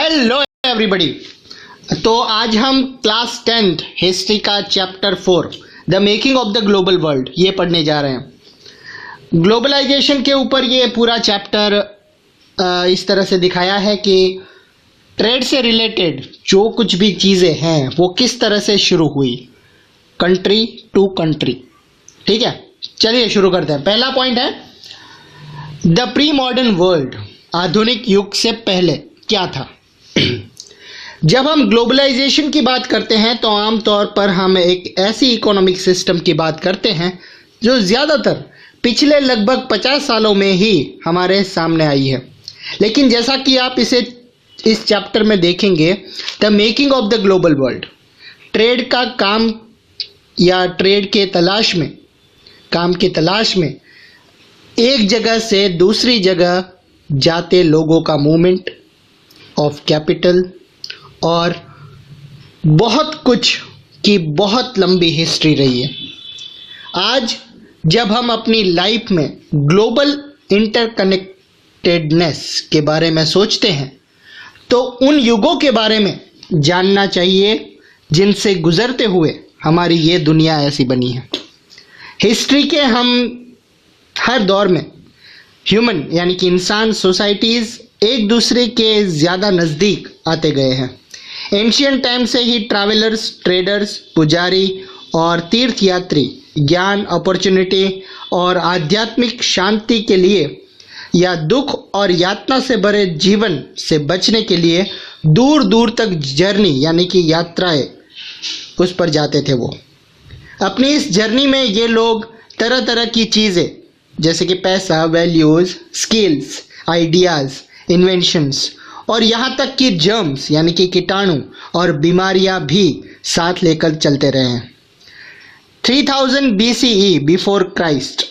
Hello everybody. तो आज हम क्लास 10th हिस्ट्री का chapter 4 the making of the global world ये पढ़ने जा रहे हैं। ग्लोबलाइजेशन के ऊपर ये पूरा चैप्टर इस तरह से दिखाया है कि ट्रेड से रिलेटेड जो कुछ भी चीज़ें हैं वो किस तरह से शुरू हुई कंट्री टू कंट्री। ठीक है, चलिए शुरू करते हैं। पहला पॉइंट है द प्री मॉडर्न वर्ल्ड, आधुनिक युग से पहले क्या था। जब हम ग्लोबलाइजेशन की बात करते हैं तो आमतौर पर हम एक ऐसी इकोनॉमिक सिस्टम की बात करते हैं जो ज़्यादातर पिछले लगभग 50 सालों में ही हमारे सामने आई है। लेकिन जैसा कि आप इसे इस चैप्टर में देखेंगे, the making of the global world, trade का काम या ट्रेड के तलाश में, काम की तलाश में एक जगह से दूसरी जगह जाते लोगों का मूवमेंट ऑफ कैपिटल और बहुत कुछ की बहुत लंबी हिस्ट्री रही है। आज जब हम अपनी लाइफ में ग्लोबल इंटरकनेक्टेडनेस के बारे में सोचते हैं तो उन युगों के बारे में जानना चाहिए जिनसे गुजरते हुए हमारी ये दुनिया ऐसी बनी है। हिस्ट्री के हम हर दौर में ह्यूमन यानी कि इंसान सोसाइटीज़ एक दूसरे के ज़्यादा नज़दीक आते गए हैं। एंशियंट टाइम से ही ट्रैवलर्स, ट्रेडर्स, पुजारी और तीर्थयात्री ज्ञान, अपॉर्चुनिटी और आध्यात्मिक शांति के लिए या दुख और यातना से भरे जीवन से बचने के लिए दूर दूर तक जर्नी यानी कि यात्राएं उस पर जाते थे। वो अपनी इस जर्नी में ये लोग तरह तरह की चीज़ें जैसे कि पैसा, वैल्यूज़, स्किल्स, आइडियाज़, इन्वेंशंस और यहाँ तक कि जर्म्स यानी कि कीटाणु और बीमारियाँ भी साथ लेकर चलते रहे हैं। 3000 BCE बिफोर क्राइस्ट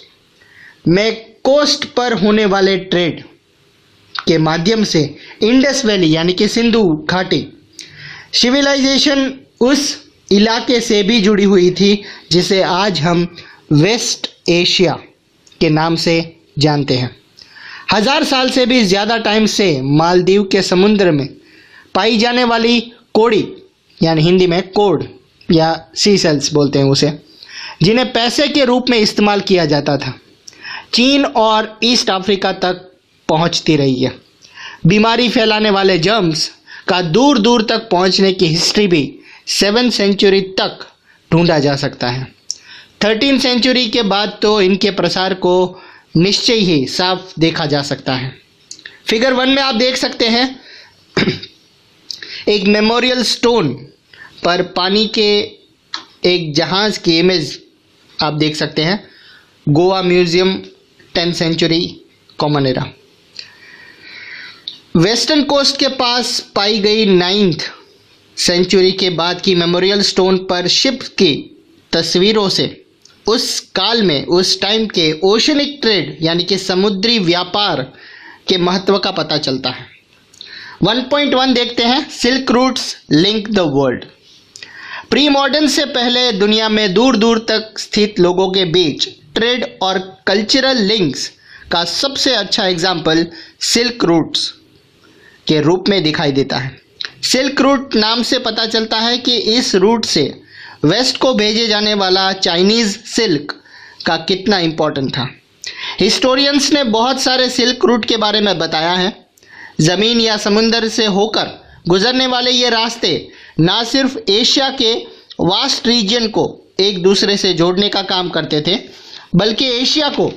में कोस्ट पर होने वाले ट्रेड के माध्यम से इंडस वैली यानी कि सिंधु घाटी सिविलाइजेशन उस इलाके से भी जुड़ी हुई थी जिसे आज हम वेस्ट एशिया के नाम से जानते हैं। 1000 साल से भी ज़्यादा टाइम से मालदीव के समुद्र में पाई जाने वाली कोड़ी यानी हिंदी में कोड या सी सेल्स बोलते हैं उसे, जिन्हें पैसे के रूप में इस्तेमाल किया जाता था, चीन और ईस्ट अफ्रीका तक पहुंचती रही है। बीमारी फैलाने वाले जर्म्स का दूर दूर तक पहुंचने की हिस्ट्री भी 7th सेंचुरी तक ढूंढा जा सकता है। 13th सेंचुरी के बाद तो इनके प्रसार को निश्चय ही साफ देखा जा सकता है। फिगर 1 में आप देख सकते हैं एक मेमोरियल स्टोन पर पानी के एक जहाज़ की इमेज आप देख सकते हैं। Goa museum, 10th century, common era. Western coast के पास पाई गई 9th सेंचुरी के बाद की मेमोरियल स्टोन पर शिप की तस्वीरों से उस काल में, उस टाइम के ओशनिक ट्रेड यानी कि समुद्री व्यापार के महत्व का पता चलता है। 1.1 देखते हैं, silk routes link the world. Pre modern से पहले दुनिया में दूर दूर तक स्थित लोगों के बीच ट्रेड और कल्चरल लिंक्स का सबसे अच्छा एग्जाम्पल सिल्क रूट्स के रूप में दिखाई देता है। सिल्क रूट नाम से पता चलता है कि इस रूट से वेस्ट को भेजे जाने वाला चाइनीज़ सिल्क का कितना इम्पोर्टेंट था। हिस्टोरियंस ने बहुत सारे सिल्क रूट के बारे में बताया है। ज़मीन या समुंदर से होकर गुजरने वाले ये रास्ते ना सिर्फ एशिया के वास्ट रीजन को एक दूसरे से जोड़ने का काम करते थे, बल्कि एशिया को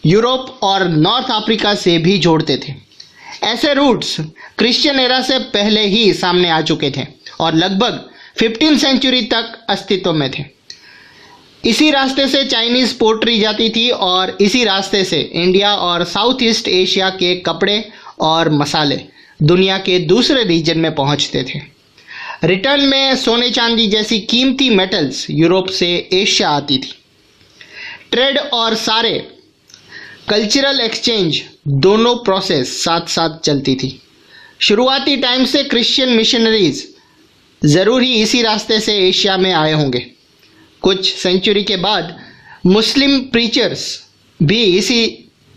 यूरोप और नॉर्थ अफ्रीका से भी जोड़ते थे। ऐसे रूट्स क्रिश्चियन एरा से पहले ही सामने आ चुके थे और लगभग 15th सेंचुरी तक अस्तित्व में थे। इसी रास्ते से चाइनीज़ पोट्री जाती थी और इसी रास्ते से इंडिया और साउथ ईस्ट एशिया के कपड़े और मसाले दुनिया के दूसरे रीजन में पहुंचते थे। रिटर्न में सोने चांदी जैसी कीमती मेटल्स यूरोप से एशिया आती थी। ट्रेड और सारे कल्चरल एक्सचेंज दोनों प्रोसेस साथ साथ चलती थी। शुरुआती टाइम से क्रिश्चियन मिशनरीज ज़रूर ही इसी रास्ते से एशिया में आए होंगे। कुछ सेंचुरी के बाद मुस्लिम प्रीचर्स भी इसी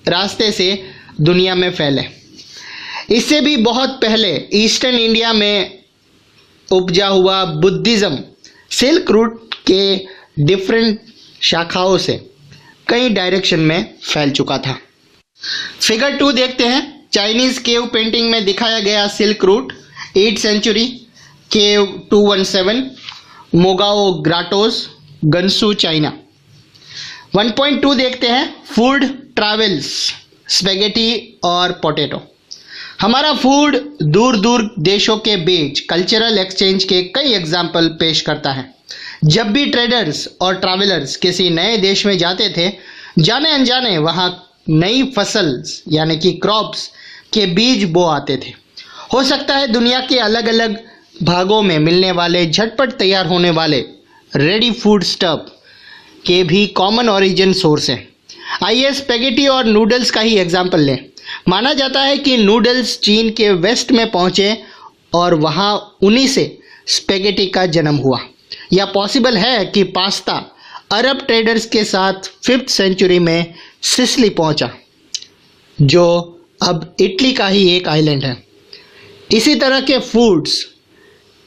रास्ते से दुनिया में फैले। इससे भी बहुत पहले ईस्टर्न इंडिया में उपजा हुआ बुद्धिज़्म सिल्क रूट के डिफरेंट शाखाओं से कई डायरेक्शन में फैल चुका था। फिगर 2 देखते हैं। चाइनीज़ केव पेंटिंग में दिखाया गया सिल्क रूट 8th सेंचुरी, केव 217, मोगाओ ग्राटोस, गंसू, चाइना। 1.2 देखते हैं। फूड ट्रैवल्स, स्पेगेटी और पोटैटो। हमारा फूड दूर दूर देशों के बीच कल्चरल एक्सचेंज के कई एग्जाम्पल पेश करता है। जब भी ट्रेडर्स और ट्रैवलर्स किसी नए देश में जाते थे, जाने अनजाने वहाँ नई फसल यानी कि क्रॉप्स के बीज बो आते थे। हो सकता है दुनिया के अलग अलग भागों में मिलने वाले झटपट तैयार होने वाले रेडी फूड स्टफ के भी कॉमन ओरिजिन सोर्स हैं। आइए स्पेगेटी और नूडल्स का ही एग्जाम्पल लें। माना जाता है कि नूडल्स चीन के वेस्ट में पहुँचे और वहाँ उन्हीं से स्पेगेटी का जन्म हुआ। या पॉसिबल है कि पास्ता अरब ट्रेडर्स के साथ 5th सेंचुरी में सिसिली पहुँचा, जो अब इटली का ही एक आइलैंड है। इसी तरह के फूड्स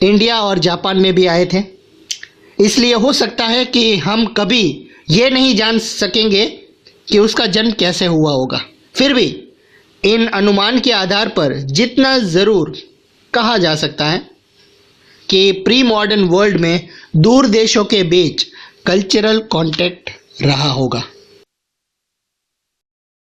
इंडिया और जापान में भी आए थे। इसलिए हो सकता है कि हम कभी ये नहीं जान सकेंगे कि उसका जन्म कैसे हुआ होगा। फिर भी इन अनुमान के आधार पर जितना ज़रूर कहा जा सकता है कि प्री मॉडर्न वर्ल्ड में दूर देशों के बीच कल्चरल कांटेक्ट रहा होगा।